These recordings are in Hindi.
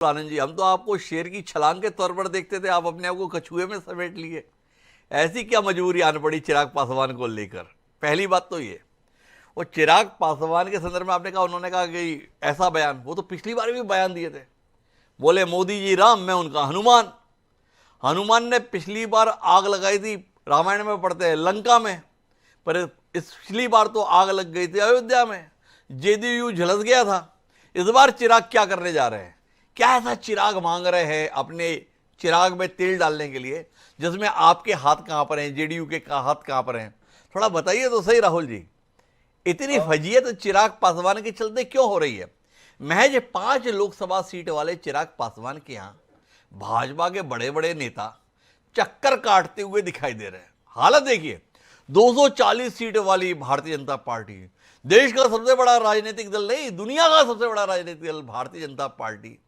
आनंद जी, हम तो आपको शेर की छलांग के तौर पर देखते थे, आप अपने आप को कछुए में समेट लिए। ऐसी क्या मजबूरी आन पड़ी चिराग पासवान को लेकर? पहली बात तो ये, वो चिराग पासवान के संदर्भ में आपने कहा, उन्होंने कहा कि ऐसा बयान, वो तो पिछली बार भी बयान दिए थे, बोले मोदी जी राम, मैं उनका हनुमान। हनुमान ने पिछली बार आग लगाई थी, रामायण में पढ़ते हैं, लंका में, पर इस पिछली बार तो आग लग गई थी अयोध्या में, जेडीयू झुलस गया था। इस बार चिराग क्या करने जा रहे हैं? क्या ऐसा चिराग मांग रहे हैं अपने चिराग में तेल डालने के लिए जिसमें आपके हाथ कहां पर हैं, जेडीयू के हाथ कहां पर हैं? थोड़ा बताइए तो सही राहुल जी, इतनी फजीयत चिराग पासवान के चलते क्यों हो रही है? महज 5 लोकसभा सीट वाले चिराग पासवान के यहां भाजपा के बड़े बड़े नेता चक्कर काटते हुए दिखाई दे रहे हैं। हालत देखिए, 240 सीट वाली भारतीय जनता पार्टी, देश का सबसे बड़ा राजनीतिक दल नहीं, दुनिया का सबसे बड़ा राजनीतिक दल भारतीय जनता पार्टी,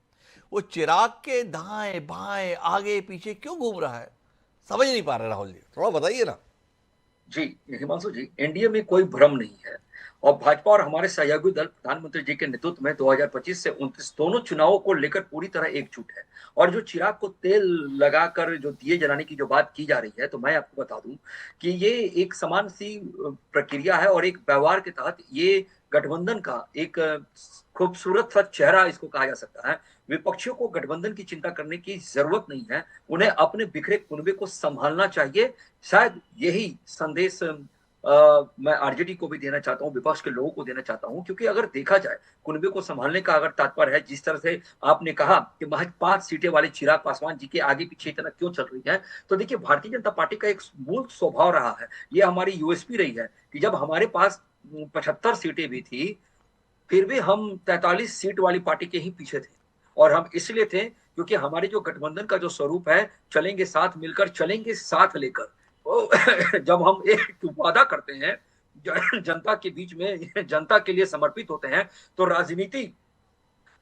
वो चिराग के दाएं बाएं आगे पीछे क्यों घूम रहा है? समझ नहीं पा रहे राहुल जी, थोड़ा बताइए ना। जी, हिमांशु जी, एनडीए में कोई भ्रम नहीं है और भाजपा और हमारे सहयोगी दल प्रधानमंत्री जी के नेतृत्व में 2025 से 29 दोनों चुनावों को लेकर पूरी तरह एकजुट है। और जो चिराग को तेल लगाकर जो दिए जलाने की जो बात की जा रही है, तो मैं आपको बता दूं कि ये एक समान सी प्रक्रिया है और एक व्यवहार के तहत ये गठबंधन का एक खूबसूरत सा चेहरा इसको कहा जा सकता है। विपक्षियों को गठबंधन की चिंता करने की जरूरत नहीं है, उन्हें अपने बिखरे कुनबे को संभालना चाहिए। शायद यही संदेश मैं आरजेडी को भी देना चाहता हूँ, विपक्ष के लोगों को देना चाहता हूँ, क्योंकि अगर देखा जाए कुनबे को संभालने का अगर तात्पर्य है, जिस तरह से आपने कहा कि महज 5 सीटें वाले चिराग पासवान जी के आगे पीछे इतना क्यों चल रही है, तो देखिए भारतीय जनता पार्टी का एक मूल स्वभाव रहा है, ये हमारी यूएसपी रही है कि जब हमारे पास 75 सीटें भी थी, फिर भी हम 43 सीट वाली पार्टी के ही पीछे थे। और हम इसलिए थे क्योंकि हमारे जो गठबंधन का जो स्वरूप है, चलेंगे साथ मिलकर, चलेंगे साथ लेकर। तो जब हम एक वादा करते हैं, जनता के बीच में जनता के लिए समर्पित होते हैं, तो राजनीति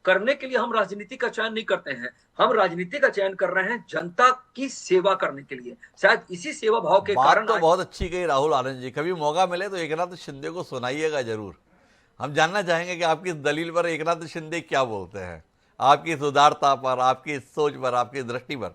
करने के लिए हम राजनीति का चयन नहीं करते हैं, हम राजनीति का चयन कर रहे हैं जनता की सेवा करने के लिए। शायद इसी सेवा भाव के बात कारण तो आज बहुत अच्छी कही राहुल आनंद जी, कभी मौका मिले तो एकनाथ शिंदे को सुनाइएगा जरूर। हम जानना चाहेंगे कि आपकी इस दलील पर एकनाथ शिंदे क्या बोलते हैं, आपकी इस उदारता पर, आपकी इस सोच पर, आपकी दृष्टि पर।